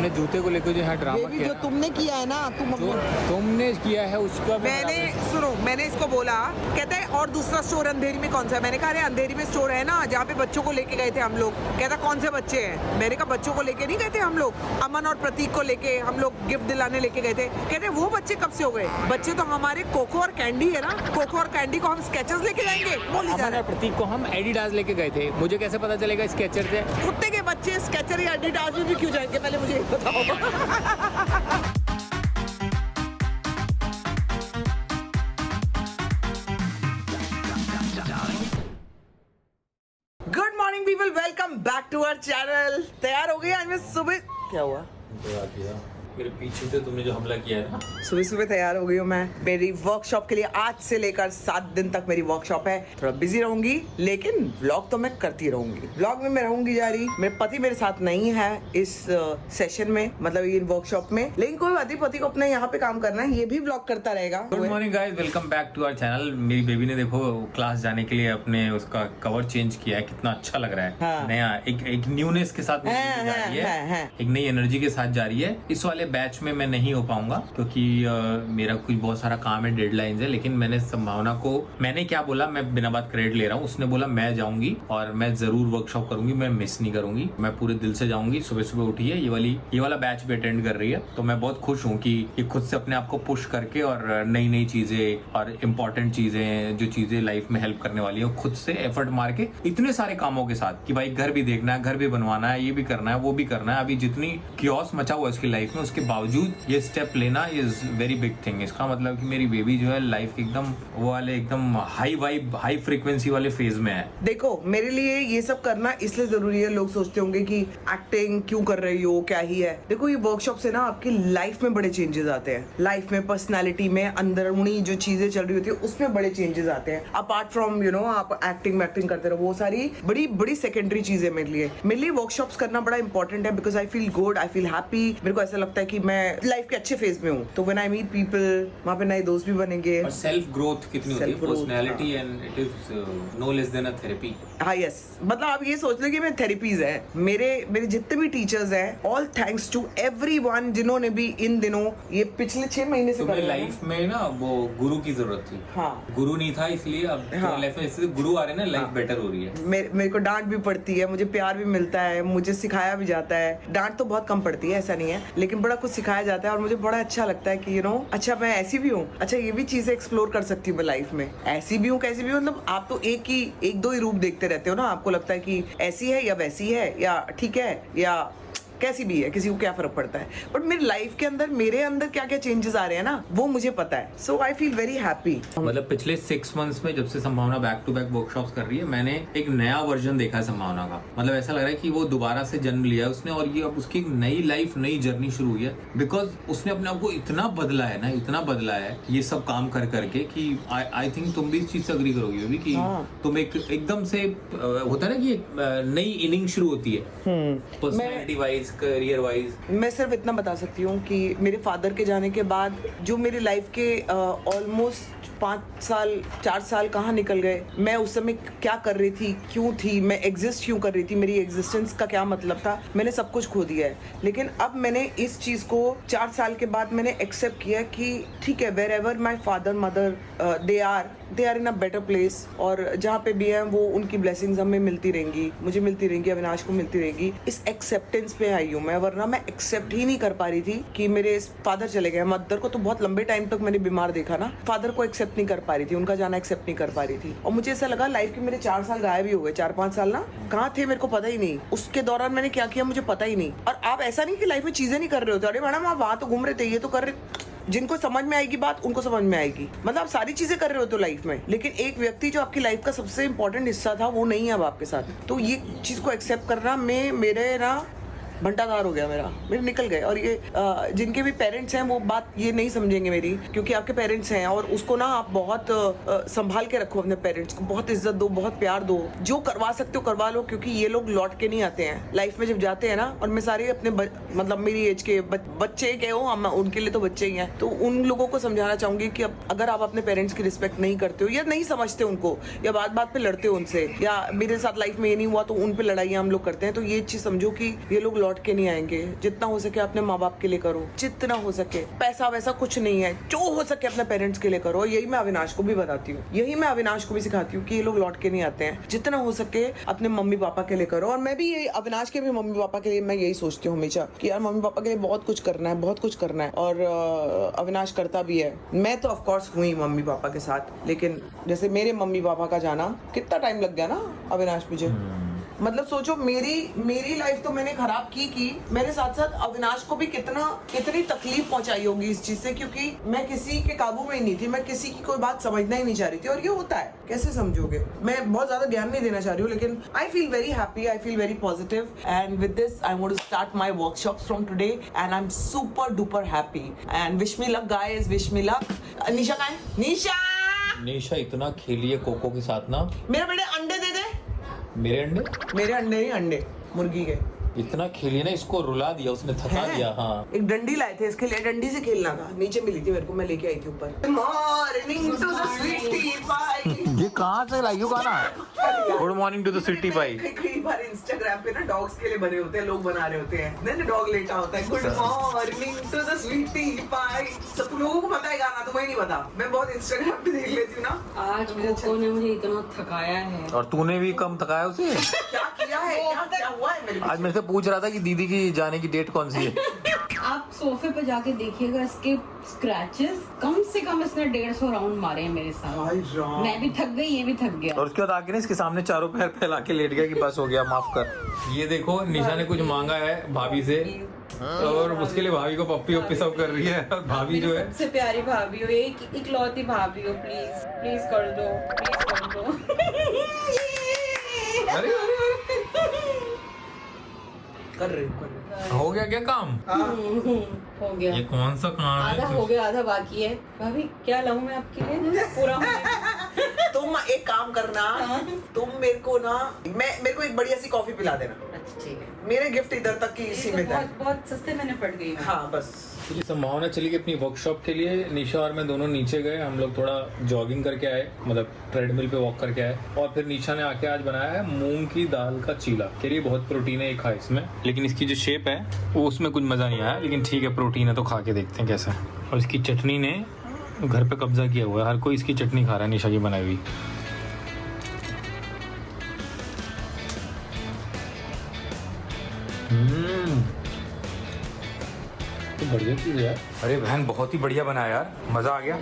तुमने जूते को लेकर जो यहाँ ड्रामा बेबी किया जो ना, तुमने किया है ना तुमने किया है उसका मैंने इसको बोला, कहता है और दूसरा स्टोर अंधेरी में कौन सा है। मैंने कहा अरे अंधेरी में स्टोर है ना जहाँ पे बच्चों को लेके गए थे हम लोग। कहता कौन से बच्चे हैं। मैंने कहा बच्चों को लेके नहीं गए थे हम लोग, अमन और प्रतीक को लेके हम लोग गिफ्ट दिलाने लेके गए थे। कहते वो बच्चे कब से हो गए। बच्चे तो हमारे कोको और कैंडी है ना, कोको और कैंडी को हम स्केचर्स लेके जाएंगे। बोली जा अमन और प्रतीक को हम एडिडास लेके गए थे, मुझे कैसे पता चलेगा स्केचर से। कुत्ते के बच्चे स्केचर या एडिडास में भी क्यों जाएंगे, पहले मुझे ये बताओ। Good morning people, welcome back to our channel. तैयार हो गई आज मैं सुबह। क्या हुआ? मेरे पीछे से तुमने जो हमला किया है ना, सुबह सुबह तैयार हो गई हूँ मैं मेरी वर्कशॉप के लिए। आज से लेकर 7 दिन तक मेरी वर्कशॉप है। थोड़ा बिजी रहूंगी लेकिन व्लॉग तो मैं करती रहूंगी। व्लॉग में मैं रहूंगी जारी। मेरे पति मेरे साथ नहीं है इस सेशन में, मतलब ये वर्कशॉप में, लेकिन कोई बात नहीं, पति को अपने यहाँ पे काम करना है, ये भी व्लॉग करता रहेगा। Good morning guys, welcome back to our channel. मेरी बेबी ने देखो क्लास जाने के लिए अपने उसका कवर चेंज किया है, कितना अच्छा लग रहा है। हाँ। नया एक न्यूनेस के साथ जा रही है, एक नई एनर्जी के साथ जा रही है। इस वाले बैच में मैं नहीं हो पाऊंगा क्योंकि मेरा कुछ बहुत सारा काम है, डेडलाइंस है। लेकिन मैंने संभावना को, मैंने क्या बोला, मैं बिना बात क्रेडिट ले रहा हूँ। उसने बोला मैं जाऊंगी और मैं जरूर वर्कशॉप करूंगी, मैं मिस नहीं करूंगी, मैं पूरे दिल से जाऊंगी। सुबह सुबह उठी है, ये वाला बैच भी अटेंड कर रही है। तो मैं बहुत खुश हूँ कि ये खुद से अपने आप को पुश करके और नई नई चीजें और इम्पोर्टेंट चीजें, जो चीजें लाइफ में हेल्प करने वाली है, खुद से एफर्ट मार के इतने सारे कामों के साथ कि भाई घर भी देखना है, घर भी बनवाना है, ये भी करना है, वो भी करना है। अभी जितनी क्योस मचा हुआ है उसकी लाइफ में, उसके बावजूद ये स्टेप लेना इज वेरी बिग थिंग। इसका मतलब कि मेरी बेबी जो है लाइफ एकदम वो वाले एकदम हाई वाइब, हाई फ्रीक्वेंसी वाले फेज में है। देखो मेरे लिए ये सब करना इसलिए जरूरी है। लोग सोचते होंगे कि एक्टिंग क्यों कर रही हो, क्या ही है। देखो ये वर्कशॉप से ना आपकी लाइफ में बड़े चेंजेस आते हैं। लाइफ में, पर्सनालिटी में, अंदरूनी जो चीजें चल रही होती है उसमें बड़े चेंजेस आते हैं। अपार्ट फ्रॉम आप एक्टिंग करते रहो, वो सारी बड़ी बड़ी सेकेंडरी चीजें मेरे लिए वर्कशॉप्स करना बड़ा इंपॉर्टेंट है। Because I feel good, I feel happy. मेरे को ऐसा लगता है कि मैं लाइफ के अच्छे फेज में हूँ। तो व्हेन आई मीट पीपल, वहाँ पे नए दोस्त भी बनेंगे। और सेल्फ ग्रोथ कितनी होती है, personality, and it is no less than a therapy. हाँ यस, मतलब आप ये सोच लो कि मैं थेरेपीज है। मेरे जितने भी टीचर्स हैं, ऑल थैंक्स टू एवरीवन जिन्होंने भी इन दिनों ये पिछले 6 महीने से तुम्हें लाइफ में ना वो गुरु की जरूरत थी। हाँ, गुरु नहीं था, इसलिए अब लाइफ में इससे गुरु आ रहे हैं ना, लाइफ बेटर हो रही है। मेरे को डांट भी पड़ती है, मुझे प्यार भी मिलता है, मुझे सिखाया भी जाता है। डांट तो बहुत कम पड़ती है, ऐसा नहीं है, लेकिन बड़ा कुछ सिखाया जाता है और मुझे बड़ा अच्छा लगता है कि अच्छा मैं ऐसी भी हूँ, अच्छा ये भी चीजें एक्सप्लोर कर सकती हूँ मैं लाइफ में। ऐसी भी हूँ, कैसी भी हूँ, मतलब आप तो एक दो ही रूप देखते रहते हो ना। आपको लगता है कि ऐसी है या वैसी है या ठीक है या कैसी भी है, किसी को क्या फर्क पड़ता है। बट मेरी लाइफ के अंदर, मेरे अंदर क्या क्या चेंजेस आ रहे हैं ना, वो मुझे पता है। सो आई फील वेरी हैप्पी। मतलब पिछले 6 मंथ्स में जब से संभावना बैक टू बैक वर्कशॉप्स कर रही है, मैंने एक नया वर्जन देखा है संभावना का। मतलब ऐसा लग रहा है कि वो दोबारा से जन्म लिया उसने और ये अब उसकी एक नई लाइफ, नई जर्नी शुरू हुई है। बिकॉज उसने अपने आप को इतना बदला है ना, इतना बदला है ये सब काम कर करके कि आई थिंक तुम भी इस चीज से अग्री करोगे भी कि तुम एकदम से होता है ना कि नई इनिंग शुरू होती है, पर्सनैलिटी वाइज, करियर वाइज। मैं सिर्फ इतना बता सकती हूँ कि मेरे फादर के जाने के बाद जो मेरी लाइफ के ऑलमोस्ट 4 साल कहाँ निकल गए। मैं उस समय क्या कर रही थी, क्यों थी, मैं एग्जिस्ट क्यों कर रही थी, मेरी एग्जिस्टेंस का क्या मतलब था, मैंने सब कुछ खो दिया है। लेकिन अब मैंने इस चीज को 4 साल के बाद मैंने एक्सेप्ट किया कि ठीक है, wherever my father mother they are in a better place. और जहाँ पे भी है वो उनकी ब्लेसिंग्स हमें मिलती रहेंगी, मुझे मिलती रहेंगी, अविनाश को मिलती रहेगी। इस एक्सेप्टेंस पे आई हूँ मैं, वरना मैं एक्सेप्ट ही नहीं कर पा रही थी कि मेरे फादर चले गए। मदर को तो बहुत लंबे टाइम तक मैंने बीमार देखा ना, फादर को एक्सेप्ट नहीं कर पा रही थी, उनका जाना एक्सेप्ट नहीं कर पा रही थी। और मुझे ऐसा लगा लाइफ के मेरे 4 साल गायब ही हो गए। 4-5 साल ना कहाँ थे मेरे को पता ही नहीं। उसके दौरान मैंने क्या किया मुझे पता ही नहीं। और आप ऐसा नहीं कि लाइफ में चीजें नहीं कर रहे होते, अरे मैडम आप वहां तो घूम रहे थे, ये तो कर रहे। जिनको समझ में आएगी बात उनको समझ में आएगी। मतलब आप सारी चीजें कर रहे हो तो लाइफ में, लेकिन एक व्यक्ति जो आपकी लाइफ का सबसे इंपॉर्टेंट हिस्सा था वो नहीं है अब आपके साथ। तो ये चीज को एक्सेप्ट करना मेरे ना भंटाधार हो गया मेरे निकल गए। और ये जिनके भी पेरेंट्स हैं वो बात ये नहीं समझेंगे मेरी, क्योंकि आपके पेरेंट्स हैं और उसको ना आप बहुत संभाल के रखो। अपने पेरेंट्स को बहुत इज्जत दो, बहुत प्यार दो, जो करवा सकते हो करवा लो, क्योंकि ये लोग लौट के नहीं आते हैं लाइफ में। जब जाते हैं ना, और मैं सारे अपने मतलब मेरी एज के बच्चे के हो, हम उनके लिए तो बच्चे ही हैं, तो उन लोगों को समझाना चाहूंगी कि अगर आप अपने पेरेंट्स की रिस्पेक्ट नहीं करते हो या नहीं समझते उनको, या बात बात पे लड़ते हो उनसे, या मेरे साथ लाइफ में ये नहीं हुआ तो उन पे लड़ाइयाँ हम लोग करते हैं, तो ये चीज समझो कि ये लोग लौट के नहीं आएंगे। जितना हो सके अपने माँ बाप के लिए करो, जितना हो सके। पैसा वैसा कुछ नहीं है, जो हो सके अपने पेरेंट्स के लिए करो। यही मैं अविनाश को भी बताती हूँ, यही मैं अविनाश को भी सिखाती हूँ कि ये लोग लौट के नहीं आते हैं। जितना हो सके अपने मम्मी पापा के लिए करो। और मैं भी यही, अविनाश के भी मम्मी पापा के लिए मैं यही सोचती हूँ हमेशा कि यार मम्मी पापा के लिए बहुत कुछ करना है, बहुत कुछ करना है। और अविनाश करता भी है। मैं तो ऑफकोर्स हुई मम्मी पापा के साथ, लेकिन जैसे मेरे मम्मी पापा का जाना कितना टाइम लग गया ना अविनाश मुझे। मतलब सोचो, मेरी लाइफ तो मैंने खराब की मेरे साथ साथ अविनाश को भी कितनी तकलीफ पहुंचाई होगी इस चीज से, क्योंकि मैं किसी के काबू में ही नहीं थी। मैं किसी की कोई बात समझना ही नहीं चाह रही थी। और ये होता है, कैसे समझोगे। मैं बहुत ज्यादा ज्ञान नहीं देना चाह रही हूँ, लेकिन I feel very happy, I feel very positive. And with this I want to start my workshops from today and I am super duper happy. And wish me luck guys, wish me luck. Nisha कहाँ है? निशा इतना खेली है cocoa के साथ ना। मेरे बेटे अंडे दे दे। मेरे अंडे नहीं, अंडे मुर्गी के। इतना खेली ना, इसको रुला दिया उसने, थका दिया। हाँ, एक डंडी लाए थे इसके लिए, डंडी से खेलना था। नीचे मिली थी मेरे को, मैं लेके आई थी ऊपर। Morning to the sweetie pie. ये कहाँ से लाई हो गाना? Good morning to the sweetie pie. कई बार इंस्टाग्राम पे ना डॉग्स के लिए बने होते हैं, लोग बना रहे होते हैं। देन डॉग लेटा होता है, good morning to the sweetie pie. सब तुम लोगों को पता है गाना, तुम्हें नहीं पता। मैं बहुत इंस्टाग्राम पे देख लेती हूँ ना। आज कोको ने मुझे इतना थकाया है। और तूने भी कम थकाया उसे। क्या किया है, क्या हुआ है मेरे? आज मेरे से पूछ रहा था कि दीदी की जाने की डेट कौन सी है। आप सोफे पे जाके देखिएगा, इसके स्क्रैचेस कम से कम इसने 150 राउंड मारे हैं मेरे साथ। मैं भी थक गई, ये भी थक गया। और उसके बाद आके ना इसके सामने चारों पैर फैला के लेट गया कि बस हो गया, माफ कर। ये देखो, निशा ने कुछ मांगा है भाभी से, और उसके लिए भाभी को पप्पी वप्पी सब कर रही है। और भाभी जो है सबसे प्यारी भाभी हो, एक इकलौती भाभी हो। प्लीज प्लीज कर दो, प्लीज कर दो। अरे कर रही हूँ। हो गया क्या काम? हो गया। ये कौन सा काम है? आधा हो गया, आधा बाकी है। भाभी क्या लाऊं मैं आपके लिए पूरा होने? तुम एक काम करना, तुम मेरे को ना, मेरे को एक बढ़िया सी कॉफी पिला देना। अच्छा ठीक है। मेरे गिफ्ट इधर तक की सीमित है। बहुत सस्ते मैंने पड़ गई। हाँ बस। ये संभावना चली गई अपनी वर्कशॉप के लिए। निशा और मैं दोनों नीचे गए, हम लोग थोड़ा जॉगिंग करके आए, मतलब ट्रेडमिल पे वॉक करके आए। और फिर निशा ने आके आज बनाया है मूंग की दाल का चीला। कह रही बहुत प्रोटीन है, खा इसमें, लेकिन इसकी जो शेप है वो उसमें कुछ मजा नहीं आया, लेकिन ठीक है प्रोटीन है तो खा के देखते हैं कैसा है। और इसकी चटनी ने घर पे कब्जा किया हुआ है, हर कोई इसकी चटनी खा रहा है निशा की बनाई हुई। तो बढ़िया चीज है यार। अरे बहन बहुत ही बढ़िया बना यार, मजा आ गया।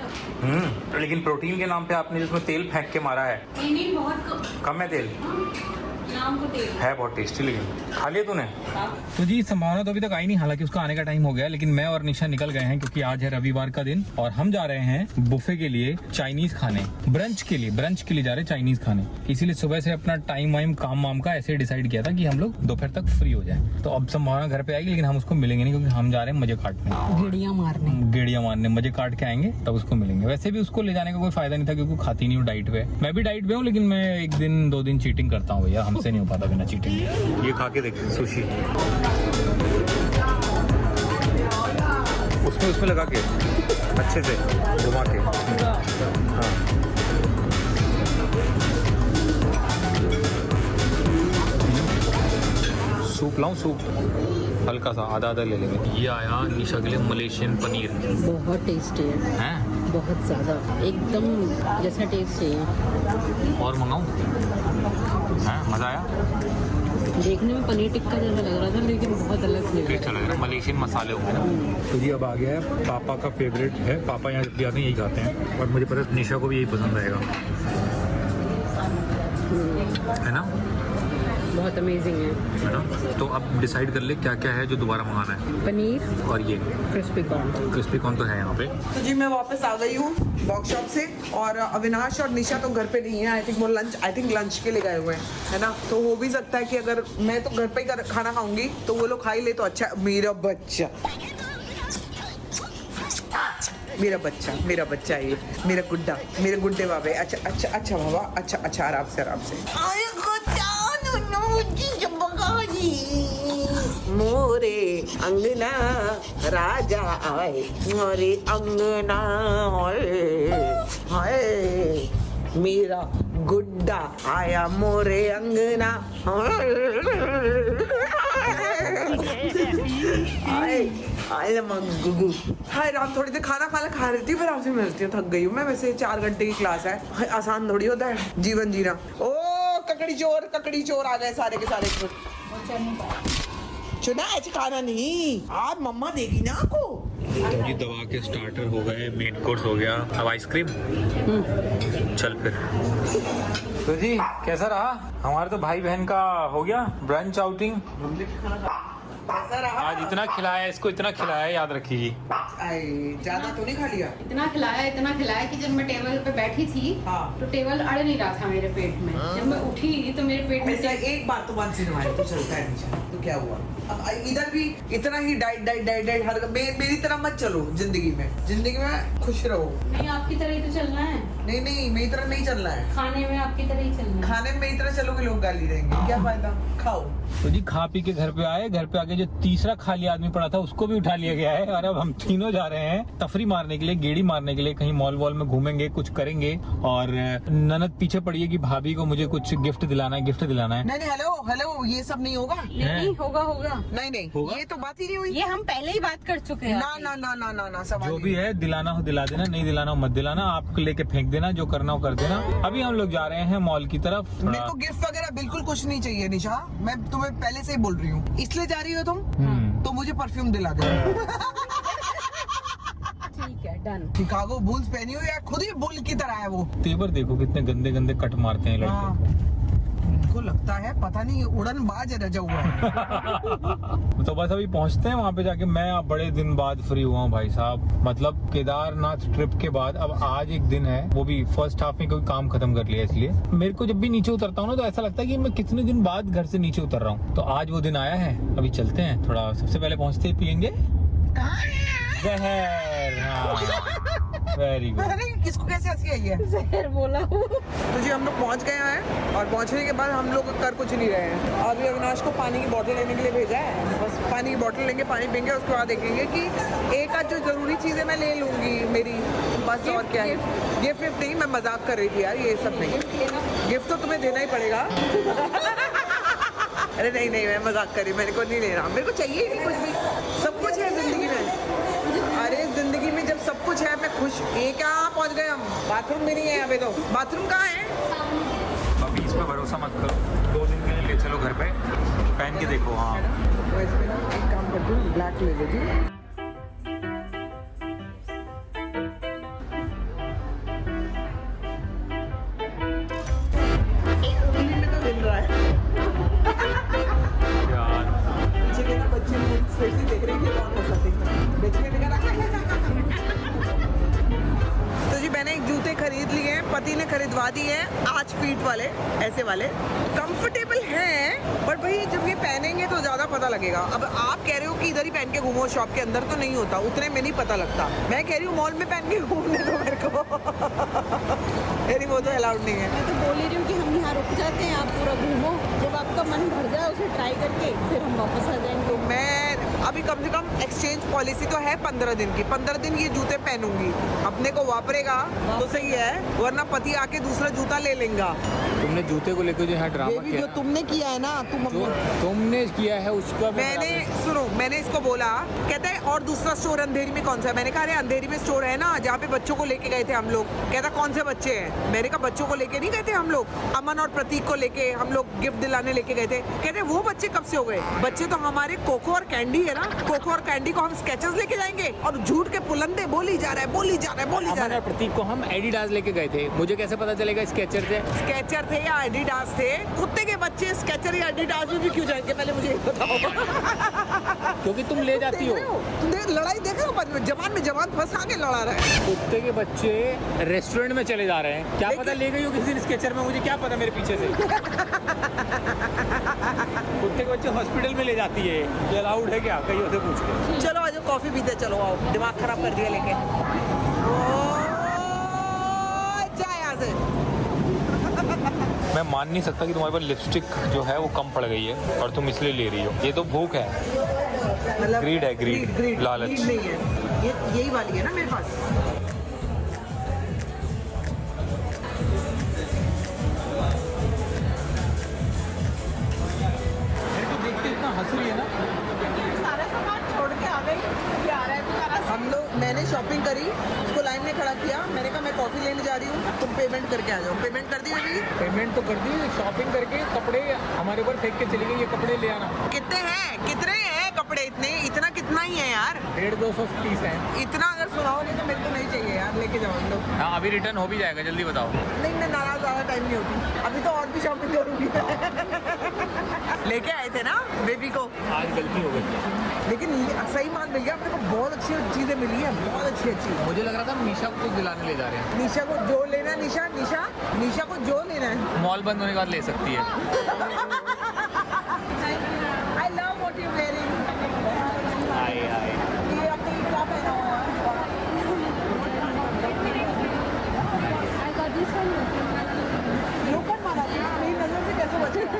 लेकिन प्रोटीन के नाम पे आपने जिसमें तेल फेंक के मारा है। नहीं बहुत कम है तेल, नाम को तेल है बहुत टेस्टी। लेकिन खा लिया तूने? तो जी संभावना तो अभी तक आई नहीं, हालांकि उसका आने का टाइम हो गया, लेकिन मैं और निशा निकल गए हैं क्योंकि आज है रविवार का दिन और हम जा रहे हैं बुफे के लिए, चाइनीज खाने, ब्रंच के लिए जा रहे हैं चाइनीज खाने। इसीलिए सुबह से अपना टाइम वाइम काम वाम का ऐसे डिसाइड किया था कि हम लोग दोपहर तक फ्री हो जाए। तो अब संभावना घर पे आएगी, लेकिन हम उसको मिलेंगे नहीं क्योंकि हम जा रहे हैं मजे काटने, गेड़िया मारने, मजे काट के आएंगे तब उसको मिलेंगे। वैसे भी उसको ले जाने का कोई फायदा नहीं था क्योंकि खाती नहीं हूँ डाइट पे। मैं भी डाइट पे हूँ, लेकिन मैं एक दिन 2 दिन चीटिंग करता हूँ भैया, हमसे नहीं हो पाता बिना चीटिंग। ये खा के देखते सुशी, उसमें लगा के अच्छे से घुमा के। हाँ सूप लाऊं? सूप हल्का सा आधा ले लेंगे। ये आया निशा के लिए मलेशियन पनीर, बहुत टेस्टी है, बहुत ज्यादा, एकदम जैसा टेस्ट चाहिए। और मंगाऊं? मजा आया? देखने में पनीर टिक्का जैसा लग रहा था, लेकिन बहुत अलग लग अच्छा लग रहा है, मलेशियन मसाले होंगे ना। तो जी अब आ गया है, पापा का फेवरेट है, पापा यहाँ जब भी आते हैं यही खाते हैं और मुझे पता है निशा को भी यही पसंद आएगा, है ना? बहुत अमेजिंग है ना? तो अब डिसाइड कर ले क्या क्या है जो दोबारा मंगाना है। पनीर और ये क्रिस्पी कॉर्न तो है यहाँ पे। तो जी मैं वापस आ गई हूँ वर्कशॉप से और अविनाश और निशा तो घर पे नहीं है। आई थिंक लंच के लिए गए हुए हैं, है ना? तो हो भी सकता है कि अगर मैं तो घर पे ही खाना खाऊंगी तो वो लोग खा ही ले तो अच्छा। मेरा बच्चा ये मेरा गुड्डा, मेरे गुड्डे बाबे। अच्छा बाबा, अच्छा आराम से। मोरे अंगना राजा आए, मोरे अंगना हाय, मेरा गुड्डा आया मोरे अंगना। हाय राम, थोड़ी देर खाना खा रही थी, फिर आपसे मिलती हूँ। थक गई हूँ मैं, वैसे 4 घंटे की क्लास है, आसान थोड़ी होता है जीवन जीना। ओ ककड़ी चोर आ गए सारे के सारे। चुना ऐसे खाना नहीं, आज मम्मा देगी ना आपको। तो जी दवा के स्टार्टर हो गए, मेन कोर्स हो गया, अब आइसक्रीम। चल फिर। तो जी कैसा रहा हमारे तो भाई बहन का हो गया ब्रंच आउटिंग। कैसा रहा? आज इतना खिलाया, इसको इतना खिलाया, याद रखिएगी। ज्यादा तो नहीं खा लिया? इतना खिलाया कि जब मैं टेबल पे बैठी थी तो टेबल अड़ नहीं रहा था मेरे पेट में। जब मैं उठी तो मेरे पेट में एक बार तो वन सिनेमा तो चलता है नीचे, तो क्या हुआ? अब इधर भी इतना ही डाइट हर मेरी तरह मत चलो जिंदगी में खुश रहो। नहीं, आपकी तरह ही तो चलना है। नहीं मेरी तरह नहीं चलना है। खाने में आपकी तरह ही चलना है। खाने में मेरी तरह चलोगे लोग गाली देंगे, क्या फायदा? खाओ। तो जी खा पी के घर पे आए, घर पे आके जो तीसरा खाली आदमी पड़ा था उसको भी उठा लिया गया है, और अब हम तीनों जा रहे हैं तफरी मारने के लिए, गेड़ी मारने के लिए, कहीं मॉल वॉल में घूमेंगे, कुछ करेंगे। और ननद पीछे पड़ी है कि भाभी को मुझे कुछ गिफ्ट दिलाना है। नहीं हेलो ये सब नहीं होगा। नहीं होगा। नहीं होगा? ये तो बात ही नहीं हुई। ये हम पहले ही बात कर चुके हैं। ना सवाल जो भी है दिलाना हो दिला देना, नहीं दिलाना हो मत दिलाना, आप लेके फेंक देना, जो करना हो कर देना। अभी हम लोग जा रहे हैं मॉल की तरफ। मेरे को गिफ्ट वगैरह बिल्कुल कुछ नहीं चाहिए निशा, मैं तुम्हें पहले से ही बोल रही हूँ। इसलिए जा रही हो तुम तो मुझे परफ्यूम दिला दे। ठीक है, डन। शिकागो बुल्स पहनी हो या खुद ही बुल की तरह है वो। तेवर देखो कितने गंदे गंदे कट मारते हैं लड़के। इनको लगता है पता नहीं उड़न बाज रजा हुआ है। तो बस अभी पहुंचते हैं वहाँ पे जाके। मैं अब बड़े दिन बाद फ्री हुआ हूँ भाई साहब, मतलब केदारनाथ ट्रिप के बाद अब आज एक दिन है, वो भी फर्स्ट हाफ में कोई काम खत्म कर लिया। इसलिए मेरे को जब भी नीचे उतरता हूँ ना तो ऐसा लगता है कि मैं कितने दिन बाद घर से नीचे उतर रहा हूँ। तो आज वो दिन आया है, अभी चलते हैं थोड़ा। सबसे पहले पहुँचते ही पियेंगे जहर। Very good. किसको कैसे हंसी आई है? जहर बोला। तो जी हम लोग पहुंच गए हैं, और पहुंचने के बाद हम लोग कर कुछ नहीं रहे हैं। अभी अविनाश को पानी की बोतल लेने के लिए भेजा है, बस पानी की बोतल लेंगे, पानी पीएंगे, उसके बाद देखेंगे कि एक आध जो जरूरी चीजें मैं ले लूंगी मेरी, बस। और क्या है? गिफ्ट नहीं, मैं मजाक कर रही थी यार, ये सब नहीं। गिफ्ट तो तुम्हें देना ही पड़ेगा। अरे नहीं मैं मजाक कर रही, मेरे को नहीं लेना, मेरे को चाहिए नहीं कुछ भी, सब कुछ है जिंदगी में। अरे जिंदगी में जब सब कुछ है मैं खुश। ये क्या पहुंच गए हम, बाथरूम भी नहीं है अभी तो। बाथरूम कहाँ है? अभी इस पे भरोसा मत करो, 2 दिन के लिए ले चलो घर पे, पहन के देखो। हाँ तो इसमें ना एक काम करती हूँ, ब्लैक ले लो जी। पीछे के ना बच्चे स्पेशली देख रहे हैं कौन हो सकते तो जी मैंने एक जूते खरीद लिए हैं, पति ने खरीदवा दिए हैं 8 फीट वाले, ऐसे वाले। कंफर्टेबल हैं, बट भाई जब ये पहनेंगे तो ज्यादा पता लगेगा। अब आप कह रहे हो कि इधर ही पहन के घूमो, शॉप के अंदर तो नहीं होता, उतने में नहीं पता लगता। मैं कह रही हूँ मॉल में पहन के घूमने दो मेरे को। मेरी वो तो अलाउड नहीं है। मैं तो बोल ही रही हूँ कि हम यहाँ रुक जाते हैं, आप पूरा घूमो, जब आपका मन भर जाए उसे ट्राई करके फिर हम वापस आ जाएंगे। तो मैं अभी कम से कम एक्सचेंज पॉलिसी तो है 15 दिन की, 15 दिन ये जूते पहनूंगी। अपने को वापरेगा तो सही है, वरना पति आके दूसरा जूता ले लेगा। तुमने जूते को लेकर जो यहाँ ड्रामा जो तुमने किया है ना, तुमने किया है उसका मैंने इसको बोला, कहता है और दूसरा स्टोर अंधेरी में कौन सा है? मैंने कहा अरे अंधेरी में स्टोर है ना जहाँ पे बच्चों को लेके गए थे हम लोग। कहता कौन से बच्चे हैं? मैंने कहा बच्चों को लेके नहीं गए थे हम लोग, अमन और प्रतीक को लेके हम लोग गिफ्ट दिलाने लेके गए थे। कहते वो बच्चे कब से हो गए? बच्चे तो हमारे कोको और कैंडी है ना, कोको और कैंडी को हम स्केचर्स लेके जाएंगे, और झूठ के पुलंदे बोली जा रहा है। प्रतीक को हम एडिडास लेके गए थे, मुझे कैसे पता चलेगा स्केचर थे या एडिडास थे? कुत्ते के बच्चे स्केचर या एडिडास में भी क्यों जाएंगे, पहले मुझे बताओ। क्योंकि तुम ले जाती हो। लड़ाई देखे हो, जवान में जवान फंसा के लड़ा रहा है। कुत्ते के बच्चे रेस्टोरेंट में चले जा रहे हैं, क्या पता ले गई हो किसी दिन स्केचर में, मुझे क्या पता मेरे पीछे से। कुत्ते के बच्चे हॉस्पिटल में ले जाती है, ये अलाउड है क्या? कहीं से पूछ के। चलो आज कॉफी पीते, चलो आओ, दिमाग खराब कर दिया लेके। जा यहाँ से। मैं मान नहीं सकता कि तुम्हारे पास लिपस्टिक जो है वो कम पड़ गई है और तुम इसलिए ले रही हो। ये तो भूख है, मतलब ग्रीड है, ग्रीड लालच नहीं है। यही वाली है ना मेरे पास। हंस रही है ना। सारा सामान छोड़ के आ गई, ये आ रहा है बेचारा। हम लोग, मैंने शॉपिंग करी, उसको लाइन में खड़ा किया, मैंने कहा मैं कॉफी लेने जा रही हूँ, तुम पेमेंट करके आ जाओ। पेमेंट कर दी अभी? पेमेंट तो कर दी, शॉपिंग करके कपड़े हमारे ऊपर फेंक के चली गई, ये कपड़े ले आना। कितने हैं कपड़े? इतना कितना ही है यार, 150-200 पीस है। इतना अगर सुनाओगे तो मेरे को नहीं चाहिए यार, लेके जाओ हम लोग। हाँ अभी रिटर्न हो भी जाएगा, जल्दी बताओ। नहीं, मैं नाराज ज़्यादा टाइम नहीं होती, अभी तो और भी शॉपिंग करूंगी। लेके आए थे ना बेबी को, आज गलती हो गई, लेकिन सही माल मिल गया अपने को, बहुत अच्छी चीजें मिली है, बहुत अच्छी। मुझे लग रहा था निशा को कुछ दिलाने ले जा रहे हैं। निशा को जो लेना है, निशा को जो लेना है, मॉल बंद होने के बाद ले सकती है। I love what you wearing. Hi ये आपने क्या पहना हुआ है? I got this one. Local वाला मेरी नजर से कैसे बचेगा?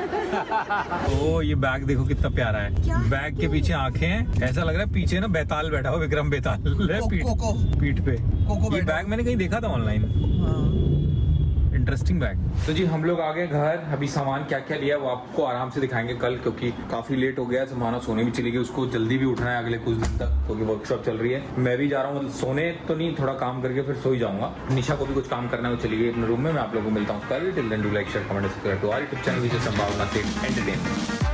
ओ ये बैग देखो कितना प्यारा है। क्या है? बैग के पीछे आंखें हैं, ऐसा लग रहा है पीछे ना बेताल बैठा हो, विक्रम बेताल कोको। पीठ पे। कोको ये बैठा। बैग मैंने कहीं देखा था ऑनलाइन, इंटरेस्टिंग बैग। तो जी हम लोग आ गए घर, अभी सामान क्या क्या लिया वो आपको आराम से दिखाएंगे कल, क्योंकि काफी लेट हो गया। समाना सोने भी चली गई, उसको जल्दी भी उठना है अगले कुछ दिन तक, क्योंकि वर्कशॉप चल रही है। मैं भी जा रहा हूँ, मतलब सोने तो नहीं, थोड़ा काम करके फिर सो ही जाऊंगा। निशा को भी कुछ काम करना है, वो चली गई अपने रूम में। मैं आप लोगों को मिलता हूँ कल। Till then do like share comment subscribe to our YouTube channel, which is संभावना से एंटरटेनमेंट।